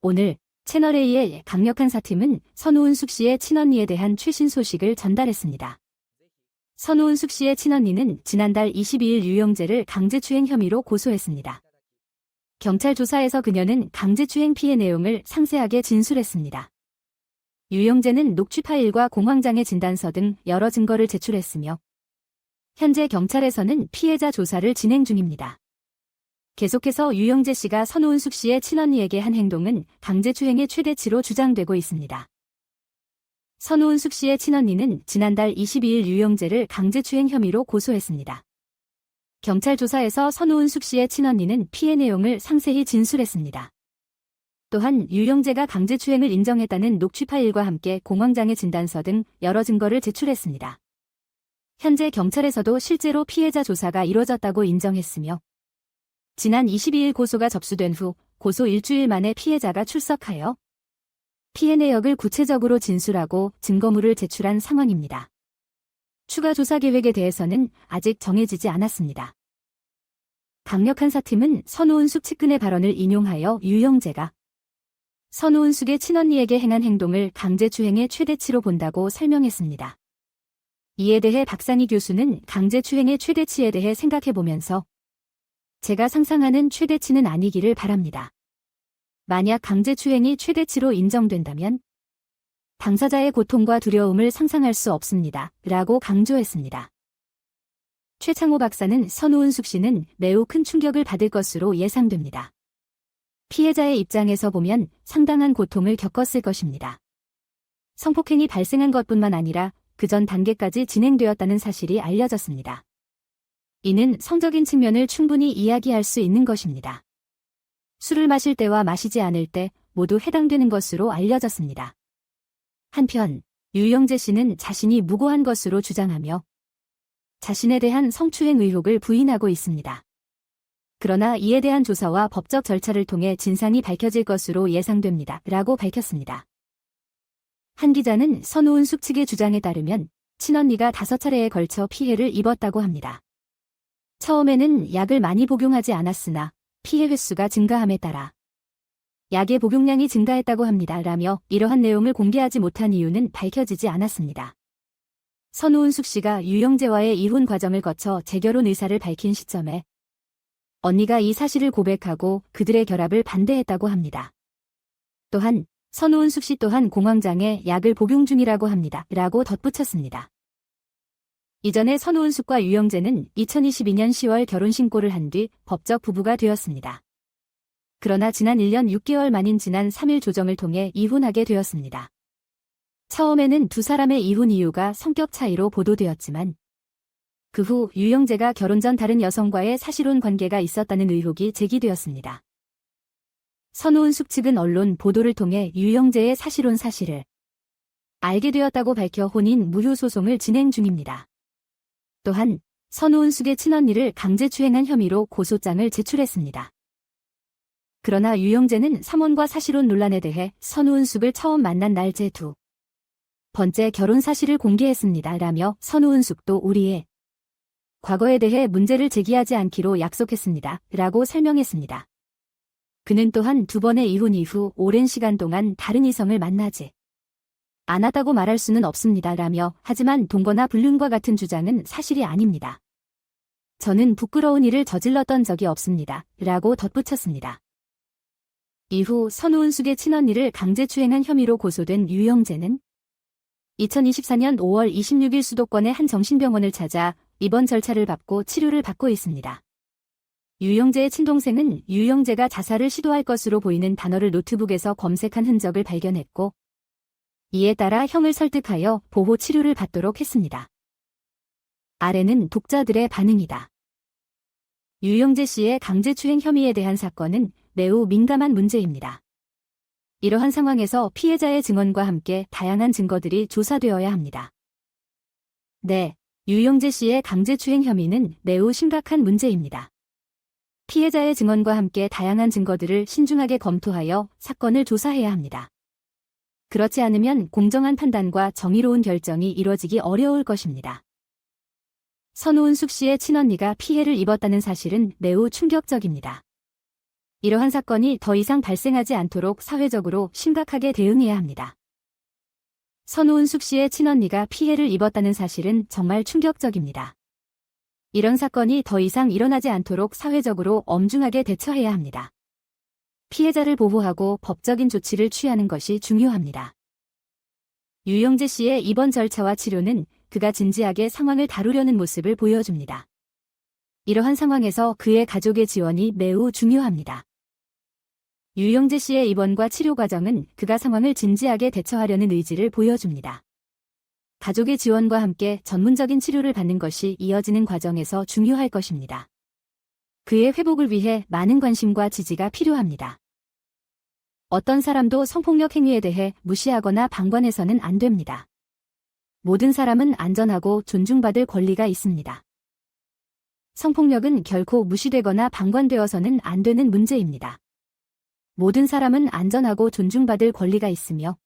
오늘 채널A의 강력한 사팀은 선우은숙 씨의 친언니에 대한 최신 소식을 전달했습니다. 선우은숙 씨의 친언니는 지난달 22일 유영재를 강제추행 혐의로 고소했습니다. 경찰 조사에서 그녀는 강제추행 피해 내용을 상세하게 진술했습니다. 유영재는 녹취 파일과 공황장애 진단서 등 여러 증거를 제출했으며 현재 경찰에서는 피해자 조사를 진행 중입니다. 계속해서 유영재 씨가 선우은숙 씨의 친언니에게 한 행동은 강제추행의 최대치로 주장되고 있습니다. 선우은숙 씨의 친언니는 지난달 22일 유영재를 강제추행 혐의로 고소했습니다. 경찰 조사에서 선우은숙 씨의 친언니는 피해 내용을 상세히 진술했습니다. 또한 유영재가 강제추행을 인정했다는 녹취 파일과 함께 공황장애 진단서 등 여러 증거를 제출했습니다. 현재 경찰에서도 실제로 피해자 조사가 이루어졌다고 인정했으며 지난 22일 고소가 접수된 후 고소 일주일 만에 피해자가 출석하여 피해 내역을 구체적으로 진술하고 증거물을 제출한 상황입니다. 추가 조사 계획에 대해서는 아직 정해지지 않았습니다. 강력한 사팀은 선우은숙 측근의 발언을 인용하여 유영재가 선우은숙의 친언니에게 행한 행동을 강제추행의 최대치로 본다고 설명했습니다. 이에 대해 박상희 교수는 강제추행의 최대치에 대해 생각해보면서 제가 상상하는 최대치는 아니기를 바랍니다. 만약 강제추행이 최대치로 인정된다면 당사자의 고통과 두려움을 상상할 수 없습니다. 라고 강조했습니다. 최창호 박사는 선우은숙 씨는 매우 큰 충격을 받을 것으로 예상됩니다. 피해자의 입장에서 보면 상당한 고통을 겪었을 것입니다. 성폭행이 발생한 것뿐만 아니라 그 전 단계까지 진행되었다는 사실이 알려졌습니다. 이는 성적인 측면을 충분히 이야기할 수 있는 것입니다. 술을 마실 때와 마시지 않을 때 모두 해당되는 것으로 알려졌습니다. 한편 유영재 씨는 자신이 무고한 것으로 주장하며 자신에 대한 성추행 의혹을 부인하고 있습니다. 그러나 이에 대한 조사와 법적 절차를 통해 진상이 밝혀질 것으로 예상됩니다. 라고 밝혔습니다. 한 기자는 선우은숙 측의 주장에 따르면 친언니가 5차례에 걸쳐 피해를 입었다고 합니다. 처음에는 약을 많이 복용하지 않았으나 피해 횟수가 증가함에 따라 약의 복용량이 증가했다고 합니다. 라며 이러한 내용을 공개하지 못한 이유는 밝혀지지 않았습니다. 선우은숙 씨가 유영재와의 이혼 과정을 거쳐 재결혼 의사를 밝힌 시점에 언니가 이 사실을 고백하고 그들의 결합을 반대했다고 합니다. 또한 선우은숙 씨 또한 공황장애 약을 복용 중이라고 합니다. 라고 덧붙였습니다. 이전에 선우은숙과 유영재는 2022년 10월 결혼신고를 한 뒤 법적 부부가 되었습니다. 그러나 지난 1년 6개월 만인 지난 3일 조정을 통해 이혼하게 되었습니다. 처음에는 두 사람의 이혼 이유가 성격 차이로 보도되었지만 그 후 유영재가 결혼 전 다른 여성과의 사실혼 관계가 있었다는 의혹이 제기되었습니다. 선우은숙 측은 언론 보도를 통해 유영재의 사실혼 사실을 알게 되었다고 밝혀 혼인 무효 소송을 진행 중입니다. 또한 선우은숙의 친언니를 강제추행한 혐의로 고소장을 제출했습니다. 그러나 유영재는 3원과 사실혼 논란에 대해 선우은숙을 처음 만난 날 제 2번째 결혼 사실을 공개했습니다. 라며 선우은숙도 우리의 과거에 대해 문제를 제기하지 않기로 약속했습니다. 라고 설명했습니다. 그는 또한 2번의 이혼 이후 오랜 시간 동안 다른 이성을 만나지 않았다고 말할 수는 없습니다. 라며 하지만 동거나 불륜과 같은 주장은 사실이 아닙니다. 저는 부끄러운 일을 저질렀던 적이 없습니다. 라고 덧붙였습니다. 이후 선우은숙의 친언니를 강제추행한 혐의로 고소된 유영재는 2024년 5월 26일 수도권의 한 정신병원을 찾아 입원 절차를 밟고 치료를 받고 있습니다. 유영재의 친동생은 유영재가 자살을 시도할 것으로 보이는 단어를 노트북에서 검색한 흔적을 발견했고 이에 따라 형을 설득하여 보호 치료를 받도록 했습니다. 아래는 독자들의 반응이다. 유영재 씨의 강제추행 혐의에 대한 사건은 매우 민감한 문제입니다. 이러한 상황에서 피해자의 증언과 함께 다양한 증거들이 조사되어야 합니다. 네, 유영재 씨의 강제추행 혐의는 매우 심각한 문제입니다. 피해자의 증언과 함께 다양한 증거들을 신중하게 검토하여 사건을 조사해야 합니다. 그렇지 않으면 공정한 판단과 정의로운 결정이 이뤄지기 어려울 것입니다. 선우은숙 씨의 친언니가 피해를 입었다는 사실은 매우 충격적입니다. 이러한 사건이 더 이상 발생하지 않도록 사회적으로 심각하게 대응해야 합니다. 선우은숙 씨의 친언니가 피해를 입었다는 사실은 정말 충격적입니다. 이런 사건이 더 이상 일어나지 않도록 사회적으로 엄중하게 대처해야 합니다. 피해자를 보호하고 법적인 조치를 취하는 것이 중요합니다. 유영재 씨의 입원 절차와 치료는 그가 진지하게 상황을 다루려는 모습을 보여줍니다. 이러한 상황에서 그의 가족의 지원이 매우 중요합니다. 유영재 씨의 입원과 치료 과정은 그가 상황을 진지하게 대처하려는 의지를 보여줍니다. 가족의 지원과 함께 전문적인 치료를 받는 것이 이어지는 과정에서 중요할 것입니다. 그의 회복을 위해 많은 관심과 지지가 필요합니다. 어떤 사람도 성폭력 행위에 대해 무시하거나 방관해서는 안 됩니다. 모든 사람은 안전하고 존중받을 권리가 있습니다. 성폭력은 결코 무시되거나 방관되어서는 안 되는 문제입니다. 모든 사람은 안전하고 존중받을 권리가 있으며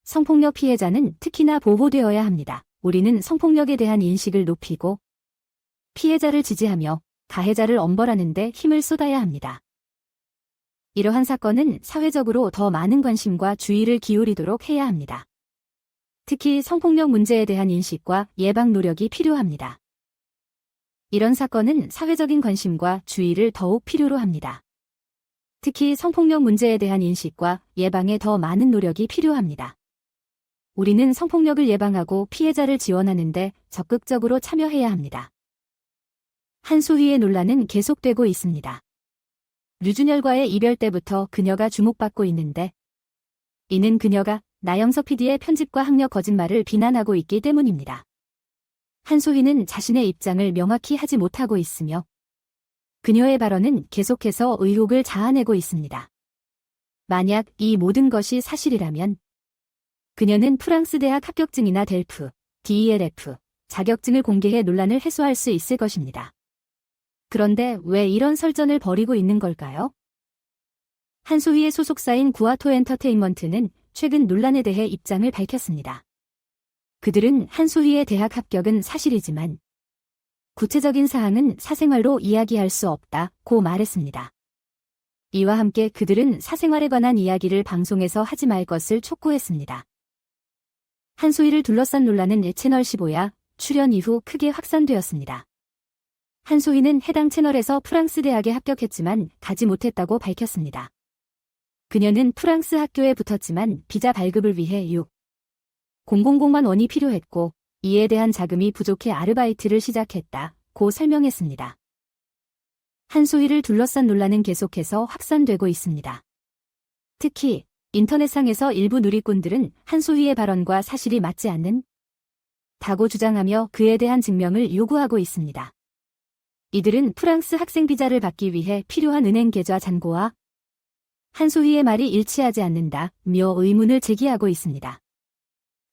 성폭력 피해자는 특히나 보호되어야 합니다. 우리는 성폭력에 대한 인식을 높이고 피해자를 지지하며 가해자를 엄벌하는 데 힘을 쏟아야 합니다. 이러한 사건은 사회적으로 더 많은 관심과 주의를 기울이도록 해야 합니다. 특히 성폭력 문제에 대한 인식과 예방 노력이 필요합니다. 이런 사건은 사회적인 관심과 주의를 더욱 필요로 합니다. 특히 성폭력 문제에 대한 인식과 예방에 더 많은 노력이 필요합니다. 우리는 성폭력을 예방하고 피해자를 지원하는 데 적극적으로 참여해야 합니다. 한소희의 논란은 계속되고 있습니다. 류준열과의 이별 때부터 그녀가 주목받고 있는데 이는 그녀가 나영석 PD의 편집과 학력 거짓말을 비난하고 있기 때문입니다. 한소희는 자신의 입장을 명확히 하지 못하고 있으며 그녀의 발언은 계속해서 의혹을 자아내고 있습니다. 만약 이 모든 것이 사실이라면 그녀는 프랑스 대학 합격증이나 델프, DELF 자격증을 공개해 논란을 해소할 수 있을 것입니다. 그런데 왜 이런 설전을 벌이고 있는 걸까요? 한소희의 소속사인 구아토 엔터테인먼트는 최근 논란에 대해 입장을 밝혔습니다. 그들은 한소희의 대학 합격은 사실이지만 구체적인 사항은 사생활로 이야기할 수 없다고 말했습니다. 이와 함께 그들은 사생활에 관한 이야기를 방송에서 하지 말 것을 촉구했습니다. 한소희를 둘러싼 논란은 채널 15야 출연 이후 크게 확산되었습니다. 한소희는 해당 채널에서 프랑스 대학에 합격했지만 가지 못했다고 밝혔습니다. 그녀는 프랑스 학교에 붙었지만 비자 발급을 위해 6,000만 원이 필요했고 이에 대한 자금이 부족해 아르바이트를 시작했다고 설명했습니다. 한소희를 둘러싼 논란은 계속해서 확산되고 있습니다. 특히 인터넷상에서 일부 누리꾼들은 한소희의 발언과 사실이 맞지 않는다고 주장하며 그에 대한 증명을 요구하고 있습니다. 이들은 프랑스 학생 비자를 받기 위해 필요한 은행 계좌 잔고와 한소희의 말이 일치하지 않는다며 의문을 제기하고 있습니다.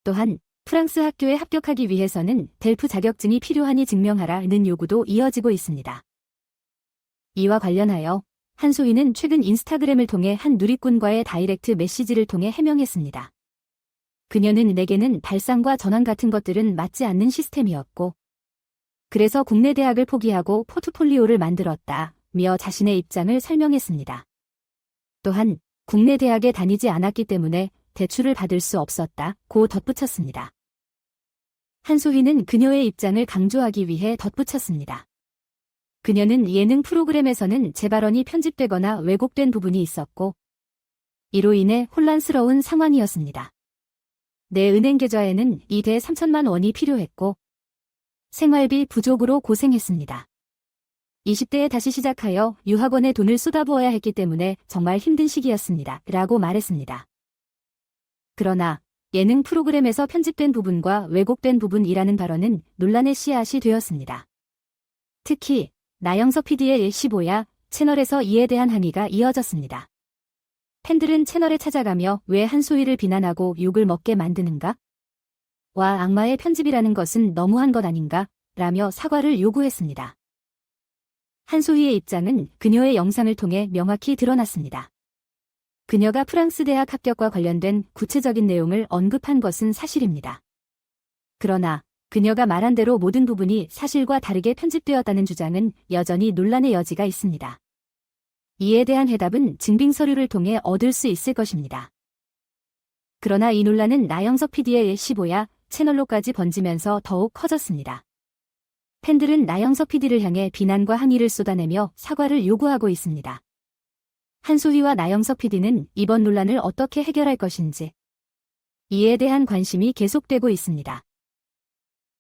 또한 프랑스 학교에 합격하기 위해서는 델프 자격증이 필요하니 증명하라는 요구도 이어지고 있습니다. 이와 관련하여 한소희는 최근 인스타그램을 통해 한 누리꾼과의 다이렉트 메시지를 통해 해명했습니다. 그녀는 내게는 발상과 전환 같은 것들은 맞지 않는 시스템이었고 그래서 국내 대학을 포기하고 포트폴리오를 만들었다며 자신의 입장을 설명했습니다. 또한 국내 대학에 다니지 않았기 때문에 대출을 받을 수 없었다고 덧붙였습니다. 한소희는 그녀의 입장을 강조하기 위해 덧붙였습니다. 그녀는 예능 프로그램에서는 제 발언이 편집되거나 왜곡된 부분이 있었고 이로 인해 혼란스러운 상황이었습니다. 내 은행 계좌에는 2대 3천만 원이 필요했고 생활비 부족으로 고생했습니다. 20대에 다시 시작하여 유학원에 돈을 쏟아부어야 했기 때문에 정말 힘든 시기였습니다. 라고 말했습니다. 그러나 예능 프로그램에서 편집된 부분과 왜곡된 부분이라는 발언은 논란의 씨앗이 되었습니다. 특히 나영석 PD의 15야 채널에서 이에 대한 항의가 이어졌습니다. 팬들은 채널에 찾아가며 왜 한소희를 비난하고 욕을 먹게 만드는가? 와 악마의 편집이라는 것은 너무한 것 아닌가? 라며 사과를 요구했습니다. 한소희의 입장은 그녀의 영상을 통해 명확히 드러났습니다. 그녀가 프랑스 대학 합격과 관련된 구체적인 내용을 언급한 것은 사실입니다. 그러나 그녀가 말한 대로 모든 부분이 사실과 다르게 편집되었다는 주장은 여전히 논란의 여지가 있습니다. 이에 대한 해답은 증빙 서류를 통해 얻을 수 있을 것입니다. 그러나 이 논란은 나영석 PD의 15야 채널로까지 번지면서 더욱 커졌습니다. 팬들은 나영석 PD를 향해 비난과 항의를 쏟아내며 사과를 요구하고 있습니다. 한소희와 나영석 PD는 이번 논란을 어떻게 해결할 것인지 이에 대한 관심이 계속되고 있습니다.